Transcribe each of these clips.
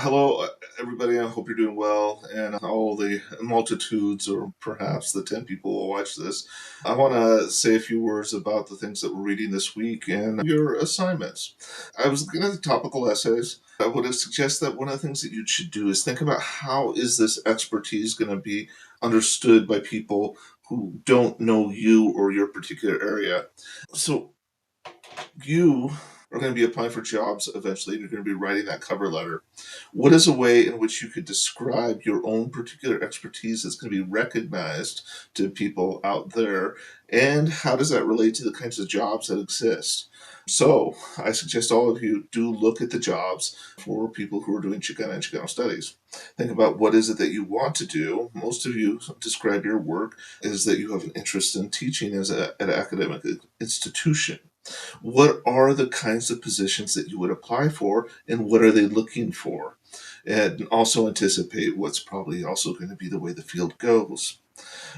Hello, everybody. I hope you're doing well, and all the multitudes, or perhaps the 10 people who will watch this. I want to say a few words about the things that we're reading this week and your assignments. I was looking at the topical essays. I would suggest that one of the things that you should do is think about how is this expertise going to be understood by people who don't know you or your particular area. So, you are going to be applying for jobs eventually, and you're going to be writing that cover letter. What is a way in which you could describe your own particular expertise that's going to be recognized to people out there? And how does that relate to the kinds of jobs that exist? So, I suggest all of you do look at the jobs for people who are doing Chicana and Chicano studies. Think about what is it that you want to do. Most of you describe your work as that you have an interest in teaching as an academic institution. What are the kinds of positions that you would apply for, and what are they looking for? And also anticipate what's probably also going to be the way the field goes.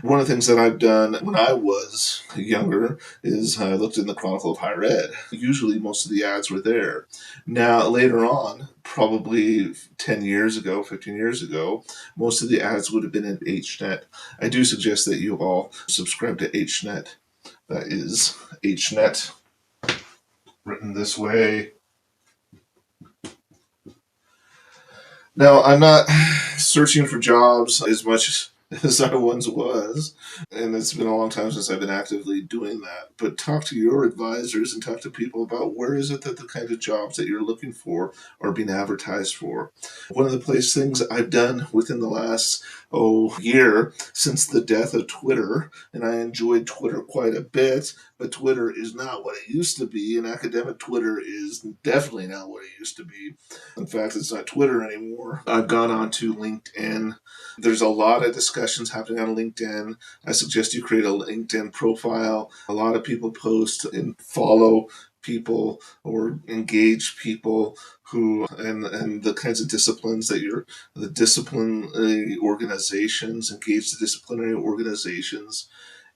One of the things that I've done when I was younger is I looked in the Chronicle of Higher Ed. Usually, most of the ads were there. Now, later on, probably 10 years ago, 15 years ago, most of the ads would have been in HNet. I do suggest that you all subscribe to HNet. That is HNet, written this way. Now, I'm not searching for jobs as much as I once was, and it's been a long time since I've been actively doing that. But talk to your advisors and talk to people about where is it that the kind of jobs that you're looking for are being advertised for. One of the things I've done within the last year since the death of Twitter, and I enjoyed Twitter quite a bit, but Twitter is not what it used to be, and academic Twitter is definitely not what it used to be. In fact, it's not Twitter anymore. I've gone on to LinkedIn. There's a lot of discussions happening on LinkedIn. I suggest you create a LinkedIn profile. A lot of people post and follow people or engage people who and the kinds of disciplines that you're the disciplinary organizations engage the disciplinary organizations,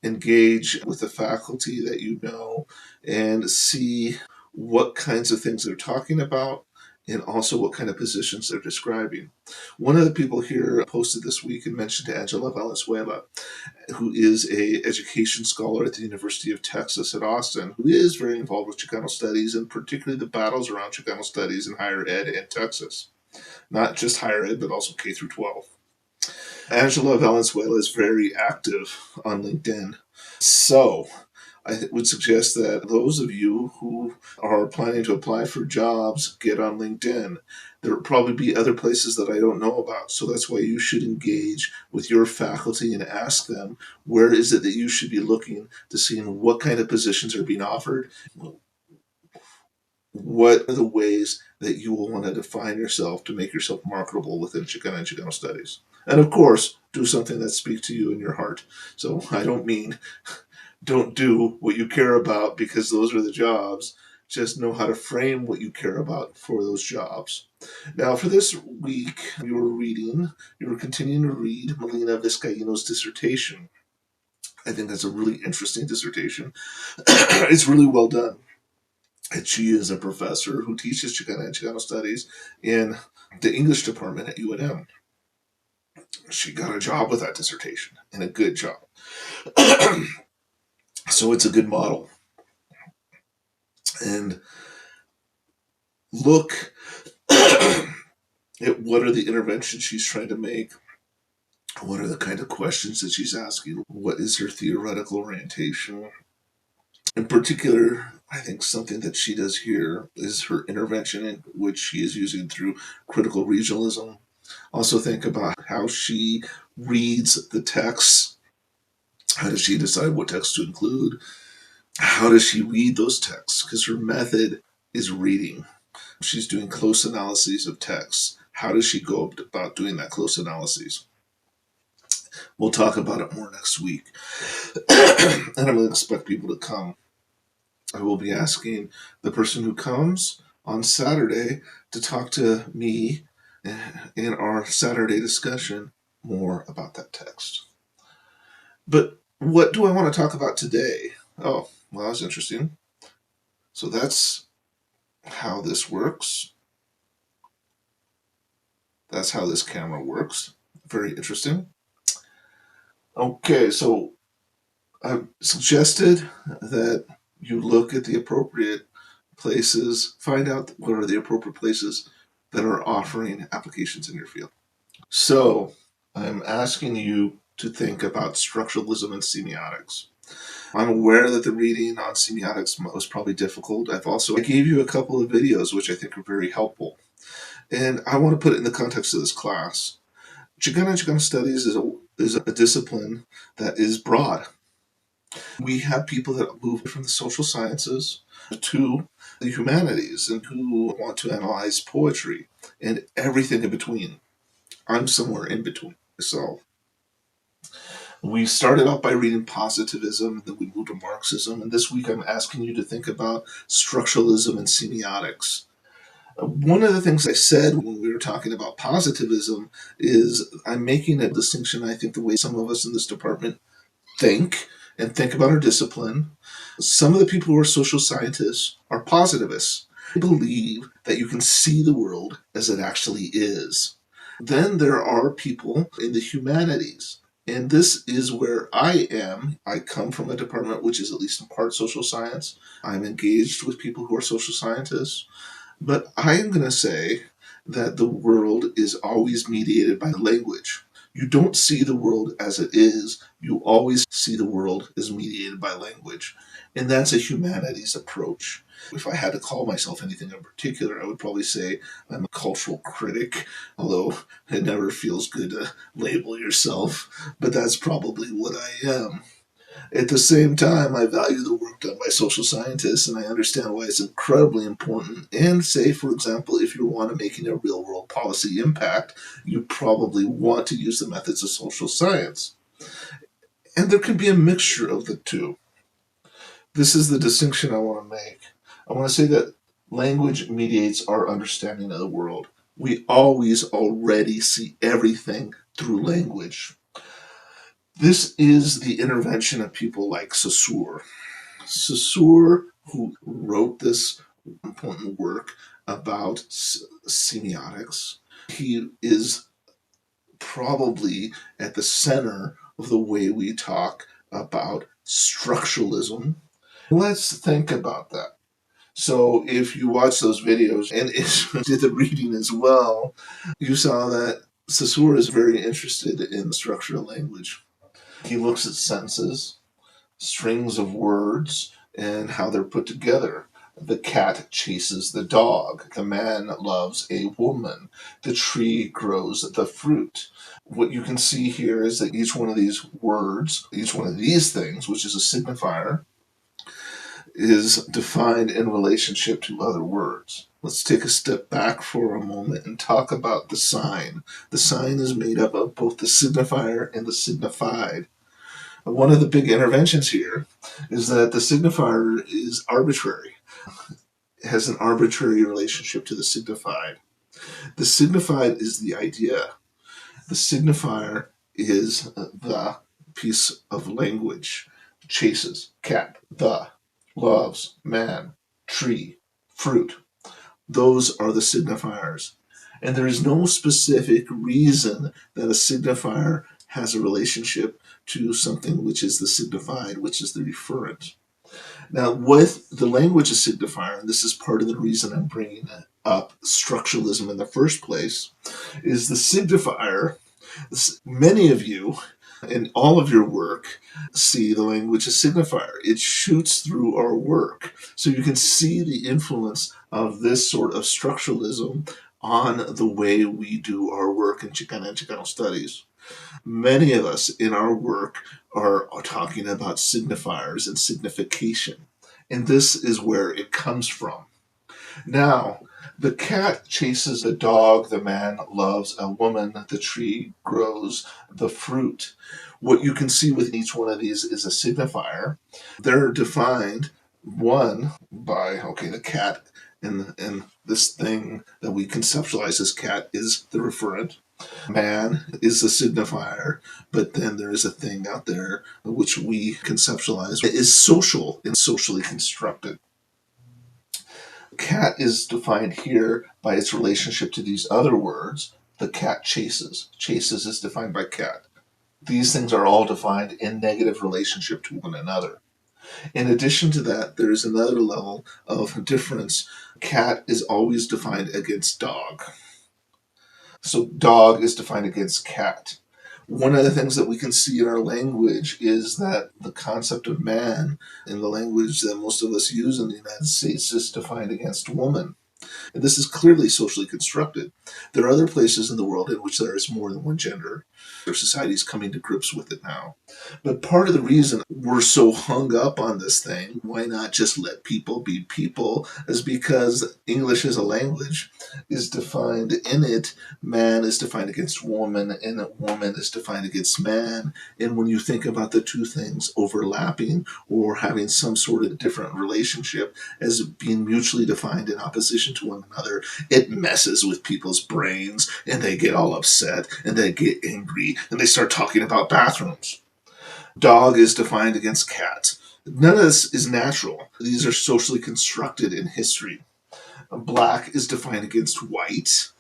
engage with the faculty that you know, and see what kinds of things they're talking about and also what kind of positions they're describing. One of the people here posted this week and mentioned Angela Valenzuela, who is a education scholar at the University of Texas at Austin, who is very involved with Chicano studies and particularly the battles around Chicano studies in higher ed in Texas. Not just higher ed, but also K through 12. Angela Valenzuela is very active on LinkedIn. So I would suggest that those of you who are planning to apply for jobs get on LinkedIn. There will probably be other places that I don't know about. So that's why you should engage with your faculty and ask them where is it that you should be looking to see what kind of positions are being offered. What are the ways that you will want to define yourself to make yourself marketable within Chicana and Chicano studies? And of course, do something that speaks to you in your heart. So I don't mean don't do what you care about because those are the jobs. Just know how to frame what you care about for those jobs. Now, for this week, you were continuing to read Melina Vizcaino's dissertation. I think that's a really interesting dissertation. It's really well done. And she is a professor who teaches Chicana and Chicano studies in the English department at UNM. She got a job with that dissertation, and a good job. So it's a good model. And look at what are the interventions she's trying to make. What are the kind of questions that she's asking? What is her theoretical orientation? In particular, I think something that she does here is her intervention, in which she is using through critical regionalism. Also, think about how she reads the texts. How does she decide what text to include? How does she read those texts? Because her method is reading. She's doing close analyses of texts. How does she go about doing that close analyses? We'll talk about it more next week. And I'm going to expect people to come. I will be asking the person who comes on Saturday to talk to me in our Saturday discussion more about that text. But what do I want to talk about today? Oh, well, that's interesting. So that's how this works. that's how this camera works. Very interesting. Okay, so I've suggested that you look at the appropriate places, find out what are the appropriate places that are offering applications in your field. So I'm asking you to think about structuralism and semiotics. I'm aware that the reading on semiotics was probably difficult. I gave you a couple of videos which I think are very helpful. And I want to put it in the context of this class. Chicana studies is a discipline that is broad. We have people that move from the social sciences to the humanities and who want to analyze poetry and everything in between. I'm somewhere in between. So we started out by reading positivism, then we moved to Marxism, and this week I'm asking you to think about structuralism and semiotics. One of the things I said when we were talking about positivism is I'm making a distinction, I think, the way some of us in this department think and think about our discipline. Some of the people who are social scientists are positivists. They believe that you can see the world as it actually is. Then there are people in the humanities. And this is where I am. I come from a department which is at least in part social science. I'm engaged with people who are social scientists. But I am going to say that the world is always mediated by language. You don't see the world as it is. You always see the world as mediated by language. And that's a humanities approach. If I had to call myself anything in particular, I would probably say I'm a cultural critic, although it never feels good to label yourself, but that's probably what I am. At the same time, I value the work done by social scientists, and I understand why it's incredibly important. And say, for example, if you want to making a real world policy impact, you probably want to use the methods of social science. And there can be a mixture of the two. This is the distinction I want to make. I want to say that language mediates our understanding of the world. We always already see everything through language. This is the intervention of people like Saussure. Saussure, who wrote this important work about semiotics, he is probably at the center of the way we talk about structuralism. Let's think about that. So if you watch those videos and did the reading as well, you saw that Saussure is very interested in the structure of language. He looks at sentences, strings of words, and how they're put together. The cat chases the dog. The man loves a woman. The tree grows the fruit. What you can see here is that each one of these words, each one of these things, which is a signifier, is defined in relationship to other words. Let's take a step back for a moment and talk about the sign. The sign is made up of both the signifier and the signified. One of the big interventions here is that the signifier is arbitrary. It has an arbitrary relationship to the signified. The signified is the idea. The signifier is the piece of language. Chases, cat, the, loves, man, tree, fruit. Those are the signifiers. And there is no specific reason that a signifier has a relationship to something which is the signified, which is the referent. Now, with the language of signifier, and this is part of the reason I'm bringing up structuralism in the first place, is the signifier. Many of you in all of your work see the language as signifier. It shoots through our work. So you can see the influence of this sort of structuralism on the way we do our work in Chicana and Chicano studies. Many of us in our work are talking about signifiers and signification. And this is where it comes from. Now, the cat chases the dog, the man loves a woman, the tree grows the fruit. What you can see with each one of these is a signifier. They're defined, one, by, the cat and this thing that we conceptualize as cat is the referent. Man is the signifier, but then there is a thing out there which we conceptualize is social and socially constructed. Cat is defined here by its relationship to these other words. The cat chases. Chases is defined by cat. These things are all defined in negative relationship to one another. In addition to that, there is another level of difference. Cat is always defined against dog. So dog is defined against cat. One of the things that we can see in our language is that the concept of man in the language that most of us use in the United States is defined against woman. And this is clearly socially constructed. There are other places in the world in which there is more than one gender. Our society is coming to grips with it now. But part of the reason we're so hung up on this thing, why not just let people be people, is because English as a language is defined in it. Man is defined against woman, and woman is defined against man. And when you think about the two things overlapping or having some sort of different relationship as being mutually defined in opposition to one another, it messes with people's brains and they get all upset and they get angry and they start talking about bathrooms. Dog is defined against cat. None of this is natural. These are socially constructed in history. Black is defined against white.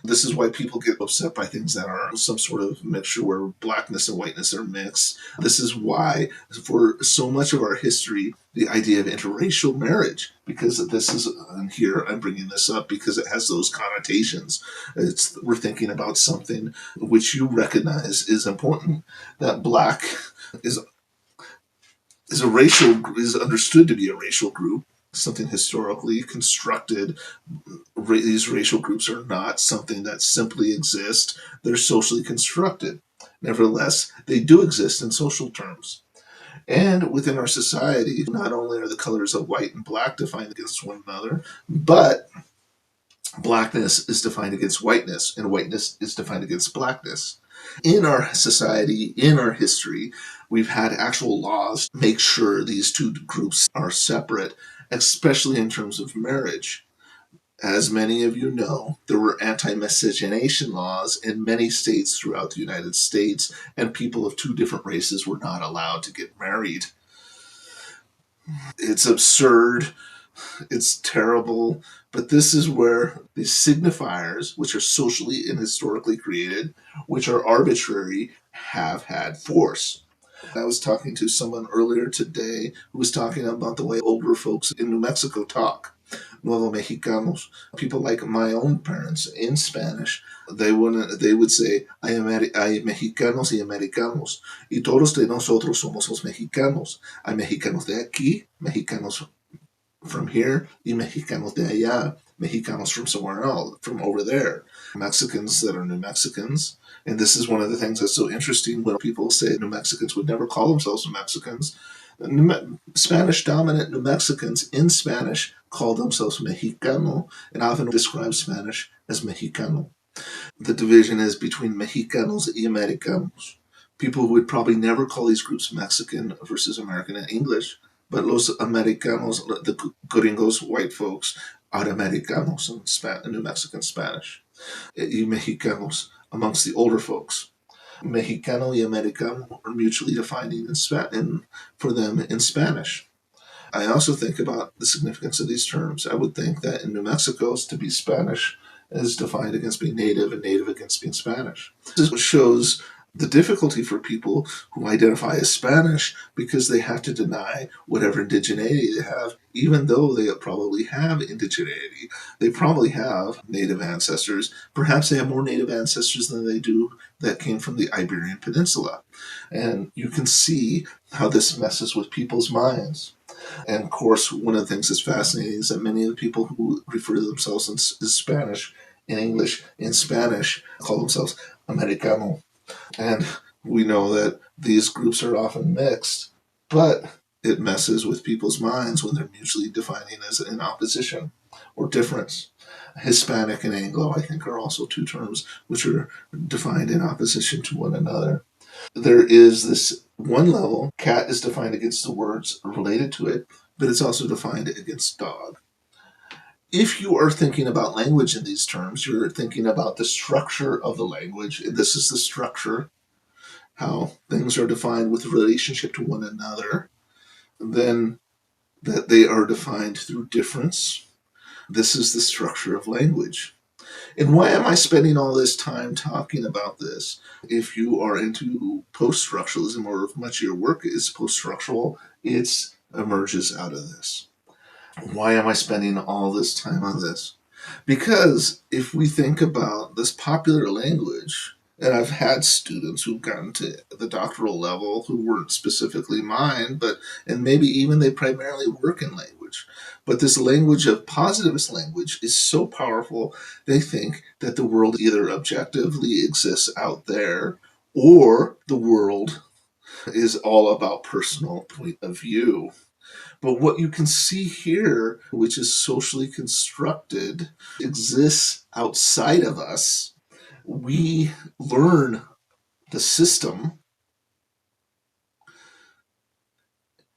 This is why people get upset by things that are some sort of mixture where blackness and whiteness are mixed. This is why, for so much of our history, the idea of interracial marriage, because this is, and here I'm bringing this up because it has those connotations. We're thinking about something which you recognize is important, that black is is understood to be a racial group, something historically constructed. These racial groups are not something that simply exist, they're socially constructed. Nevertheless, they do exist in social terms. And within our society, not only are the colors of white and black defined against one another, but blackness is defined against whiteness, and whiteness is defined against blackness. In our society, in our history, we've had actual laws to make sure these two groups are separate, especially in terms of marriage. As many of you know, there were anti miscegenation laws in many states throughout the United States, and people of two different races were not allowed to get married. It's absurd. It's terrible. But this is where these signifiers, which are socially and historically created, which are arbitrary, have had force. I was talking to someone earlier today who was talking about the way older folks in New Mexico talk. Nuevo Mexicanos, people like my own parents in Spanish, they would say, hay mexicanos y americanos, y todos de nosotros somos los mexicanos. Hay mexicanos de aquí, mexicanos from here, y mexicanos de allá, mexicanos from somewhere else, from over there. Mexicans that are New Mexicans. And this is one of the things that's so interesting when people say New Mexicans would never call themselves New Mexicans. Spanish dominant New Mexicans in Spanish call themselves Mexicano and often describe Spanish as Mexicano. The division is between Mexicanos y Americanos. People would probably never call these groups Mexican versus American in English, but los Americanos, the gringos, white folks, are Americanos in New Mexican Spanish. Y Mexicanos amongst the older folks. Mexicano y Americano are mutually defining for them in Spanish. I also think about the significance of these terms. I would think that in New Mexico, to be Spanish is defined against being native and native against being Spanish. This shows the difficulty for people who identify as Spanish because they have to deny whatever indigeneity they have, even though they probably have indigeneity. They probably have native ancestors. Perhaps they have more native ancestors than they do that came from the Iberian Peninsula. And you can see how this messes with people's minds. And of course, one of the things that's fascinating is that many of the people who refer to themselves as Spanish in English, in Spanish, call themselves Americano. And we know that these groups are often mixed, but it messes with people's minds when they're mutually defining as in opposition or difference. Hispanic and Anglo, I think, are also two terms which are defined in opposition to one another. There is this one level, cat is defined against the words related to it, but it's also defined against dog. If you are thinking about language in these terms, you're thinking about the structure of the language. This is the structure, how things are defined with relationship to one another. Then that they are defined through difference. This is the structure of language. And why am I spending all this time talking about this? If you are into post structuralism, or if much of your work is post structural, it emerges out of this. Why am I spending all this time on this? Because if we think about this popular language, and I've had students who've gotten to the doctoral level who weren't specifically mine, but and maybe even they primarily work in language. But this language of positivist language is so powerful, they think that the world either objectively exists out there or the world is all about personal point of view. But what you can see here, which is socially constructed, exists outside of us. We learn the system,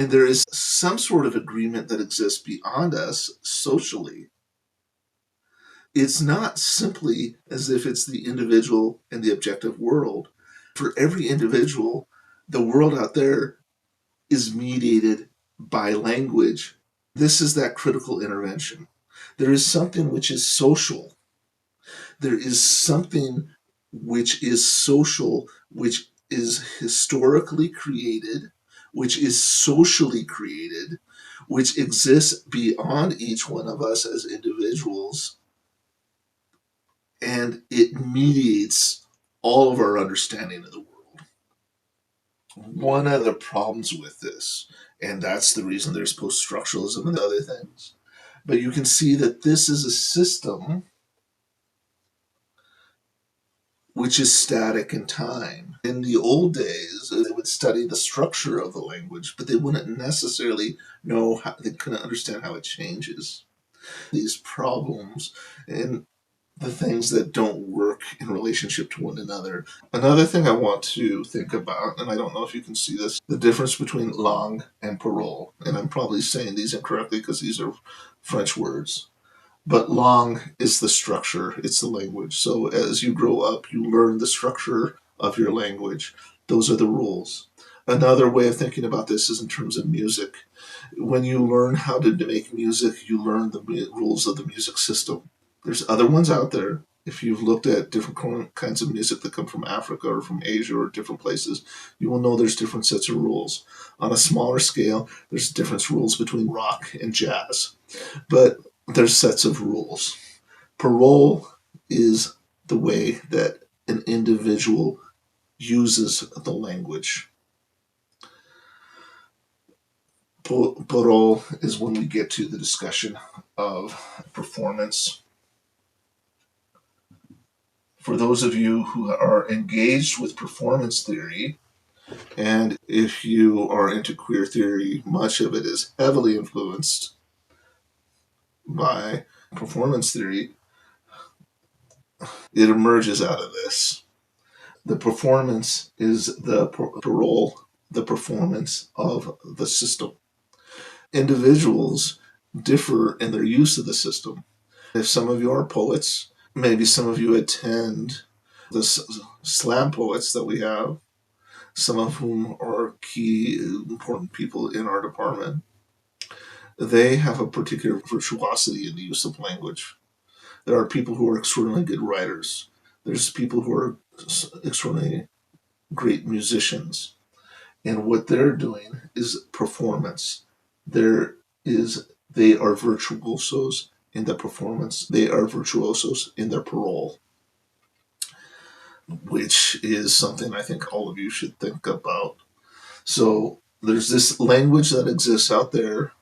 and there is some sort of agreement that exists beyond us socially. It's not simply as if it's the individual and the objective world. For every individual, the world out there is mediated by language. This is that critical intervention. There is something which is social. There is something which is social, which is historically created, which is socially created, which exists beyond each one of us as individuals, and it mediates all of our understanding of the world. One of the problems with this, and that's the reason there's post structuralism and other things, but you can see that this is a system which is static in time. In the old days, they would study the structure of the language, but they wouldn't necessarily know how, they couldn't understand how it changes. These problems and the things that don't work in relationship to one another. Another thing I want to think about, and I don't know if you can see this, the difference between langue and parole. And I'm probably saying these incorrectly because these are French words. But langue is the structure, it's the language. So as you grow up, you learn the structure of your language. Those are the rules. Another way of thinking about this is in terms of music. When you learn how to make music, you learn the rules of the music system. There's other ones out there. If you've looked at different kinds of music that come from Africa or from Asia or different places, you will know there's different sets of rules. On a smaller scale, there's different rules between rock and jazz. But there's sets of rules. Parole is the way that an individual uses the language. Parole is when we get to the discussion of performance. For those of you who are engaged with performance theory, and if you are into queer theory, much of it is heavily influenced by performance theory. It emerges out of this. The performance is the parole, the performance of the system. Individuals differ in their use of the system. If some of you are poets, maybe some of you attend the slam poets that we have, some of whom are key important people in our department. They have a particular virtuosity in the use of language. There are people who are extraordinarily good writers. There's people who are extraordinarily great musicians. And what they're doing is performance. They are virtuosos in the performance. They are virtuosos in their parole, which is something I think all of you should think about. So there's this language that exists out there.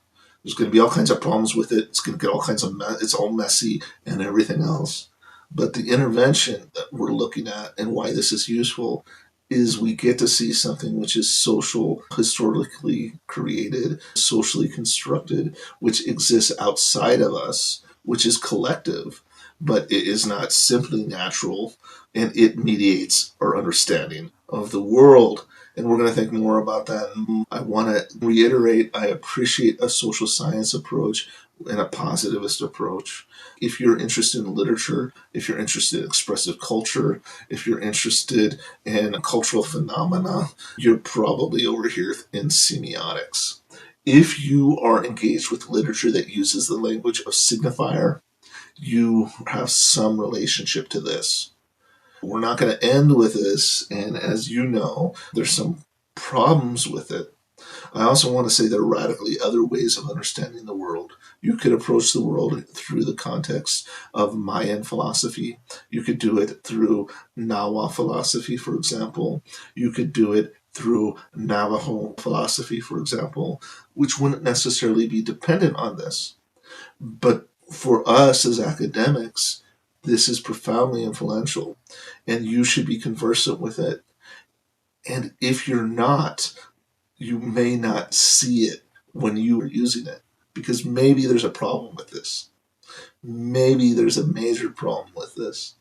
There's going to be all kinds of problems with it. It's going to get all kinds of it's all messy and everything else. But the intervention that we're looking at and why this is useful is we get to see something which is social, historically created, socially constructed, which exists outside of us, which is collective, but it is not simply natural, and it mediates our understanding of the world. And we're going to think more about that. I want to reiterate, I appreciate a social science approach and a positivist approach. If you're interested in literature, if you're interested in expressive culture, if you're interested in cultural phenomena, you're probably over here in semiotics. If you are engaged with literature that uses the language of signifier, you have some relationship to this. We're not going to end with this, and as you know, there's some problems with it. I also want to say there are radically other ways of understanding the world. You could approach the world through the context of Mayan philosophy. You could do it through Nahua philosophy, for example. You could do it through Navajo philosophy, for example, which wouldn't necessarily be dependent on this. But for us as academics, this is profoundly influential, and you should be conversant with it. And if you're not, you may not see it when you are using it, because maybe there's a problem with this. Maybe there's a major problem with this.